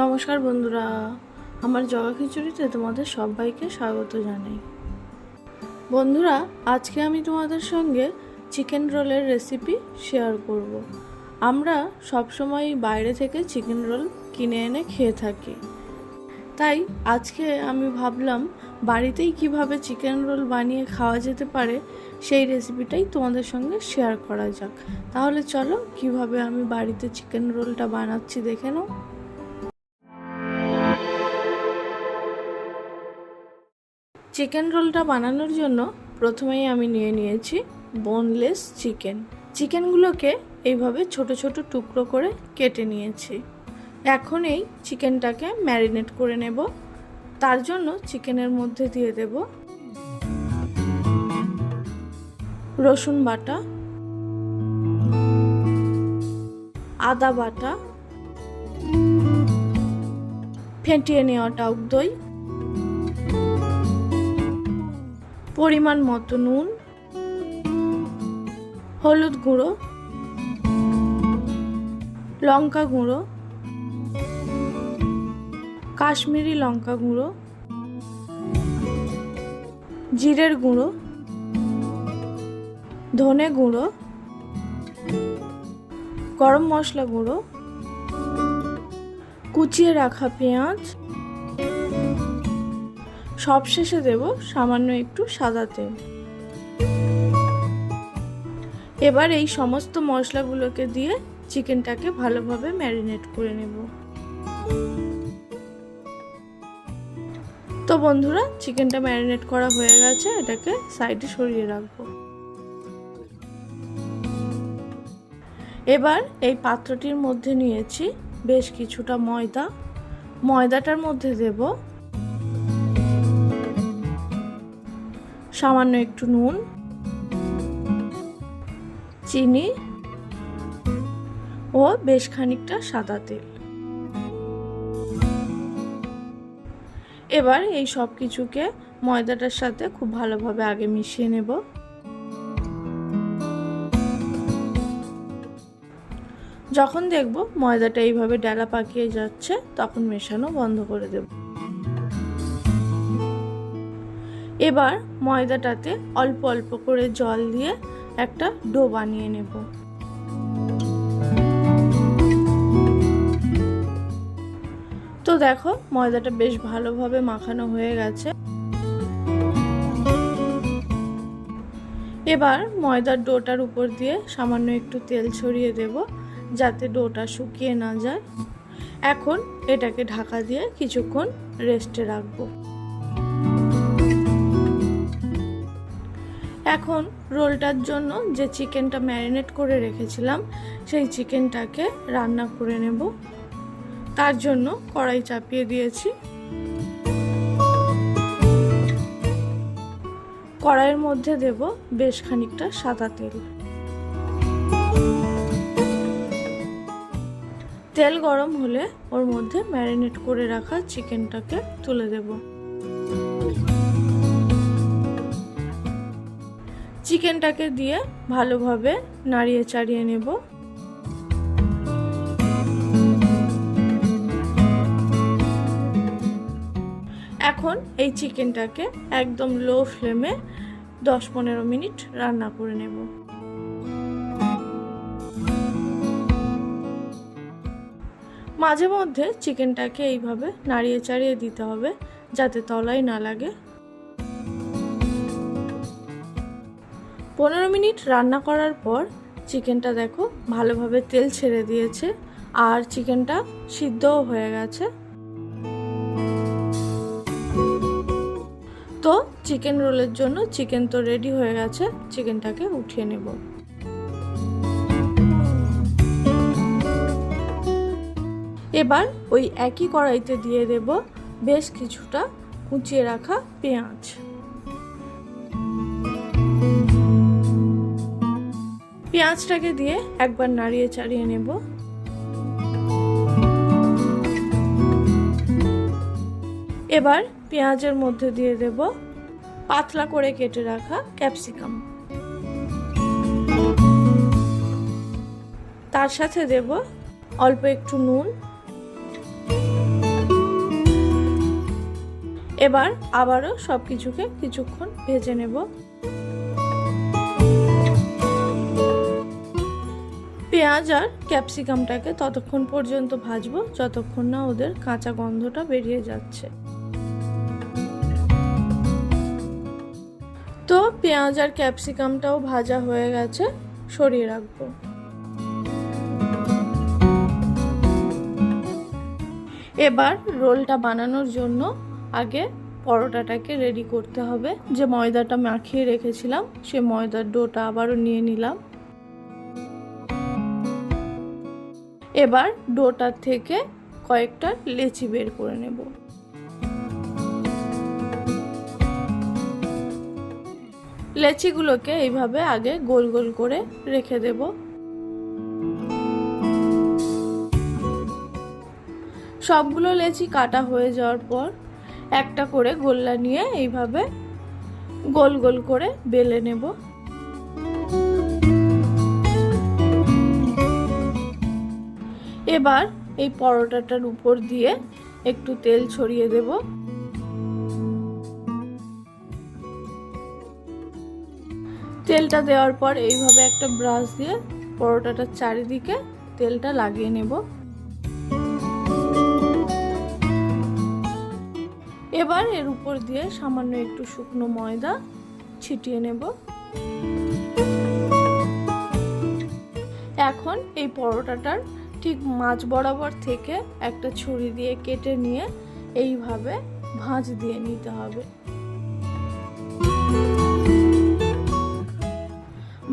নমস্কার বন্ধুরা, আমার জগা খিচুড়িতে তোমাদের সবাইকে স্বাগত জানাই। বন্ধুরা, আজকে আমি তোমাদের সঙ্গে চিকেন রোলের রেসিপি শেয়ার করব। আমরা সবসময় বাইরে থেকে চিকেন রোল কিনে এনে খেয়ে থাকি, তাই আজকে আমি ভাবলাম বাড়িতেই কিভাবে চিকেন রোল বানিয়ে খাওয়া যেতে পারে সেই রেসিপিটাই তোমাদের সঙ্গে শেয়ার করা যাক। তাহলে চলো কিভাবে আমি বাড়িতে চিকেন রোলটা বানাচ্ছি দেখে নাও। চিকেন রোলটা বানানোর জন্য প্রথমেই আমি নিয়ে নিয়েছি বোনলেস চিকেনগুলোকে এইভাবে ছোট ছোট টুকরো করে কেটে নিয়েছি। এখন এই চিকেনটাকে ম্যারিনেট করে নেব। তার জন্য চিকেনের মধ্যে দিয়ে দেব রসুন বাটা, আদা বাটা, ফেটিয়ে নেওয়া টক দই, পরিমাণ মতো নুন, হলুদ গুঁড়ো, লঙ্কা গুঁড়ো, কাশ্মীরি লঙ্কা গুঁড়ো, জিরের গুঁড়ো, ধনে গুঁড়ো, গরম মশলা গুঁড়ো, কুচিয়ে রাখা পেঁয়াজ, সবশেষে দেব সামান্য একটু সাদা তেল। এবার এই সমস্ত মশলাগুলোকে দিয়ে চিকেনটাকে ভালোভাবে ম্যারিনেট করে নেব। তো বন্ধুরা, চিকেনটা ম্যারিনেট করা হয়ে গেছে, এটাকে সাইডে সরিয়ে রাখবো। এবার এই পাত্রটির মধ্যে নিয়েছি বেশ কিছুটা ময়দাটার মধ্যে দেব সামান্য একটু নুন, চিনি ও বেশ খানিকটা সাদা তেল। এবার এই সব কিছুকে ময়দাটার সাথে খুব ভালোভাবে আগে মিশিয়ে নেব। যখন দেখব ময়দাটা এইভাবে ডালা পাকিয়ে যাচ্ছে, তখন মেশানো বন্ধ করে দেব। এবার ময়দাটাতে অল্প অল্প করে জল দিয়ে একটা ডো বানিয়ে নেব। তো দেখো, ময়দাটা বেশ ভালোভাবে মাখানো হয়ে গেছে। এবার ময়দার ডোটার উপর দিয়ে সামান্য একটু তেল ছড়িয়ে দেব, যাতে ডোটা শুকিয়ে না যায়। এখন এটাকে ঢাকা দিয়ে কিছুক্ষণ রেস্টে রাখবো। এখন রোলটার জন্য যে চিকেনটা ম্যারিনেট করে রেখেছিলাম, সেই চিকেনটাকে রান্না করে নেব। তার জন্য কড়াই চাপিয়ে দিয়েছি। কড়াইয়ের মধ্যে দেব বেশ খানিকটা সাদা তেল। তেল গরম হলে ওর মধ্যে ম্যারিনেট করে রাখা চিকেনটাকে তুলে দেব। চিকেনটাকে দিয়ে ভালোভাবে নাড়িয়ে চাড়িয়ে নেব। এখন এই চিকেনটাকে একদম লো ফ্লেমে 10-15 মিনিট রান্না করে নেব। মাঝে মধ্যে চিকেনটাকে এইভাবে নাড়িয়ে চাড়িয়ে দিতে হবে, যাতে তলায় না লাগে। 15 মিনিট রান্না করার পর চিকেনটা দেখো ভালোভাবে তেল ছেড়ে দিয়েছে, আর চিকেনটা সিদ্ধও হয়ে গেছে। তো চিকেন রোলের জন্য চিকেন তো রেডি হয়ে গেছে, চিকেনটাকে উঠিয়ে নেব। এবার ওই একই কড়াইতে দিয়ে দেব বেশ কিছুটা কুচিয়ে রাখা পেঁয়াজ। পেঁয়াজটাকে দিয়ে একবার নাড়িয়ে চাড়িয়ে নেব। এবার পেঁয়াজের মধ্যে দিয়ে দেব পাতলা করে কেটে রাখা ক্যাপসিকাম। তার সাথে দেব অল্প একটু নুন, এবার আবারও সব কিছুকে কিছুক্ষণ ভেজে নেব। পেঁয়াজ আর ক্যাপসিকামটাকে ততক্ষণ পর্যন্ত ভাজবো যতক্ষণ না ওদের কাঁচা গন্ধটা বেরিয়ে যাচ্ছে। তো পেঁয়াজ আর ক্যাপসিকামটাও ভাজা হয়ে গেছে, সরিয়ে রাখবো। এবার রোলটা বানানোর জন্য আগে পরোটাটাকে রেডি করতে হবে। যে ময়দাটা মাখিয়ে রেখেছিলাম সে ময়দার ডোটা আবারও নিয়ে নিলাম। এবার ডোটার থেকে কয়েকটা লেচি বের করে নেব। লেচিগুলোকে এইভাবে আগে গোল গোল করে রেখে দেব। সবগুলো লেচি কাটা হয়ে যাওয়ার পর একটা করে গোল্লা নিয়ে এইভাবে গোল গোল করে বেলে নেব। এবার এই পরোটাটার উপর দিয়ে একটু তেল ছড়িয়ে দেব। তেলটা দেওয়ার পর এইভাবে একটা ব্রাশ দিয়ে পরোটাটার চারিদিকে তেলটা লাগিয়ে নেব। এবার এর উপর দিয়ে সামান্য একটু শুকনো ময়দা ছিটিয়ে নেব। এখন এই পরোটাটার ঠিক মাঝ বরাবর থেকে একটা ছুরি দিয়ে কেটে নিয়ে এইভাবে ভাঁজ দিয়ে নিতে হবে।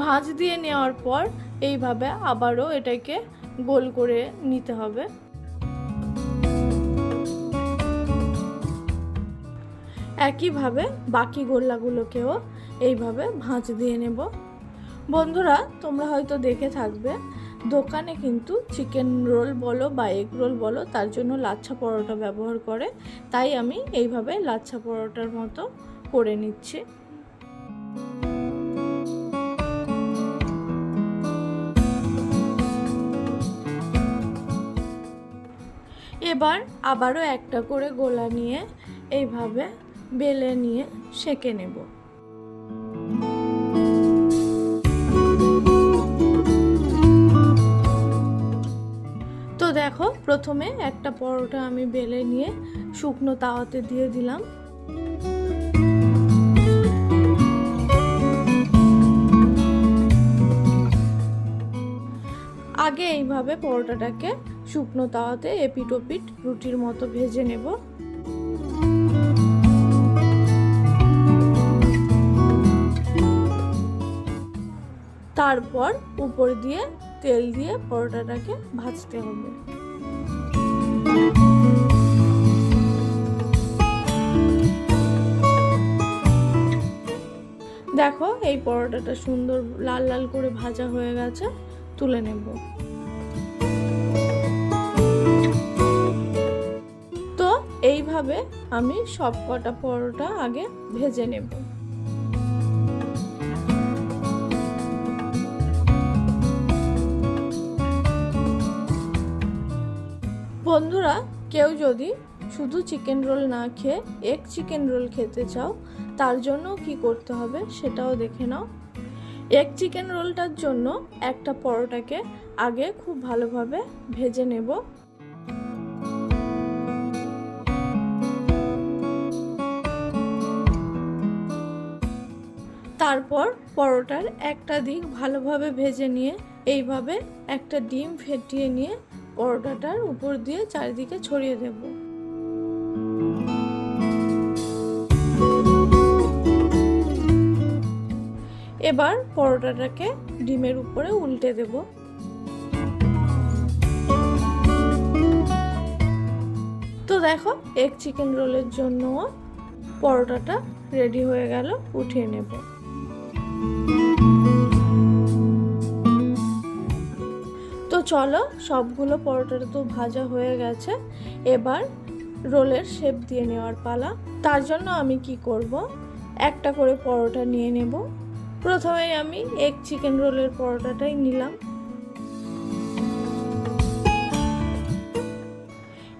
ভাঁজ দিয়ে নেওয়ার পর এইভাবে আবারও এটাকে গোল করে নিতে হবে। একইভাবে বাকি গোল্লাগুলোকেও এইভাবে ভাঁজ দিয়ে নেব। বন্ধুরা, তোমরা হয়তো দেখে থাকবে দোকানে কিন্তু চিকেন রোল বলো বা এগ রোল বলো তার জন্য লাচ্ছা পরোটা ব্যবহার করে, তাই আমি এইভাবে লাচ্ছা পরোটার মতো করে নিচ্ছি। এবার আবারও একটা করে গোলা নিয়ে এইভাবে বেলে নিয়ে সেঁকে নেব। তো দেখো, প্রথমে একটা পরোটা আমি বেলে নিয়ে শুকনো তাওয়াতে দিয়ে দিলাম। আগে এইভাবে পরোটাটাকে শুকনো তাওয়াতে এপিট ওপিট রুটির মতো ভেজে নেব। তারপর উপর দিয়ে তেল দিয়ে পরোটাটাকে ভাজতে হবে। দেখো, এই পরোটাটা সুন্দর লাল লাল করে ভাজা হয়ে গেছে, তুলে নেব। তো এইভাবে আমি সব কটা পরোটা আগে ভেজে নেব। বন্ধুরা, কেউ যদি শুধু চিকেন রোল না খেয়ে এগ চিকেন রোল খেতে চাও, তার জন্য কি করতে হবে সেটাও দেখে নাও। এগ চিকেন রোলটার জন্য একটা পরোটাকে আগে খুব ভালোভাবে ভেজে নেব। তারপর পরোটার একটা দিক ভালোভাবে ভেজে নিয়ে এইভাবে একটা ডিম ফেটিয়ে নিয়ে পরোটাটার উপর দিয়ে চারিদিকে ছড়িয়ে দেব। এবার পরোটাটাকে ডিমের উপরে উল্টে দেব। তো দেখো, এগ চিকেন রোলের জন্য পরোটাটা রেডি হয়ে গেল, উঠিয়ে নেব। তো চলো, সবগুলো পরোটা তো ভাজা হয়ে গেছে, এবার রোলের শেপ দিয়ে নেওয়ার পালা। তার জন্য আমি কি করব, একটা করে পরোটা নিয়ে নেব। প্রথমে আমি এগ চিকেন রোলের পরোটাটাই নিলাম।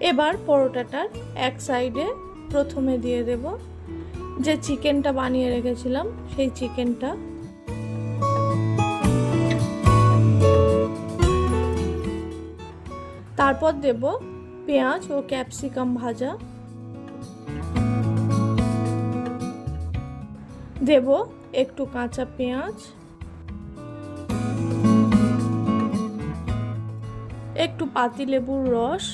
এবার পরোটাটার এক সাইডে প্রথমে দিয়ে দেব যে চিকেনটা বানিয়ে রেখেছিলাম সেই চিকেনটা। তারপর দেব পেঁয়াজ ও ক্যাপসিকাম ভাজা, দেব একটু কাঁচা পেঁয়াজ, একটু পাতিলেবুর রস,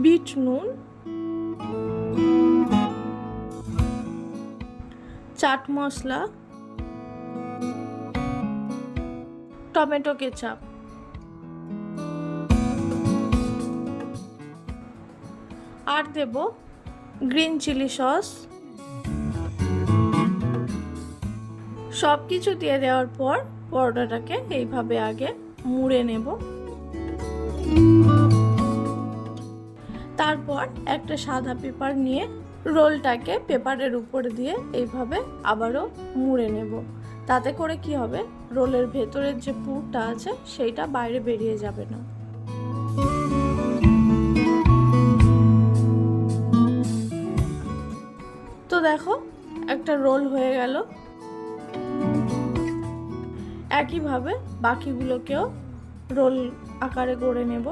বিট নুন, চাট মশলা, টমেটো কেচাপ। আর দেব গ্রিন চিলি সস। সব কিছু দিয়ে দেওয়ার পর পরোটাটাকে এইভাবে আগে মুড়ে নেব। তারপর একটা সাদা পেপার নিয়ে রোলটাকে পেপারের উপরে দিয়ে এইভাবে আবারও মুড়ে নেব। তাতে করে কি হবে, রোলের ভেতরের যে পুরটা আছে সেইটা বাইরে বেরিয়ে যাবে না। তো দেখো একটা রোল হয়ে গেল। একইভাবে বাকিগুলোকেও রোল আকারে করে নেব।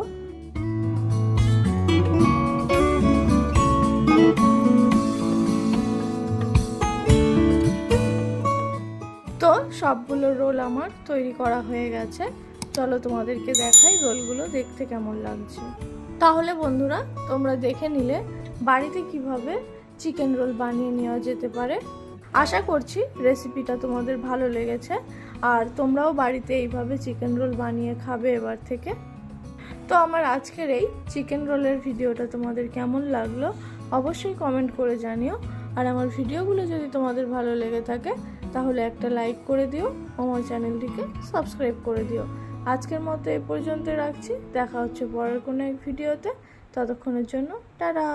তো সবগুলো রোল আমার তৈরি করা হয়ে গেছে। চলো তোমাদেরকে দেখাই রোলগুলো দেখতে কেমন লাগছে। তাহলে বন্ধুরা, তোমরা দেখে নিলে বাড়িতে কিভাবে চিকেন রোল বানিয়ে নেওয়া যেতে পারে। আশা করছি রেসিপিটা তোমাদের ভালো লেগেছে আর তোমরাও বাড়িতে এইভাবে চিকেন রোল বানিয়ে খাবে এবার থেকে। তো আমার আজকের এই চিকেন রোলের ভিডিওটা তোমাদের কেমন লাগলো অবশ্যই কমেন্ট করে জানিও। আর আমার ভিডিওগুলো যদি তোমাদের ভালো লেগে থাকে তাহলে একটা লাইক করে দিও, আমার চ্যানেলটিকে সাবস্ক্রাইব করে দিও। আজকের মতো এই পর্যন্ত রাখছি, দেখা হচ্ছে পরের কোনো এক ভিডিওতে। ততক্ষণের জন্য টাটা।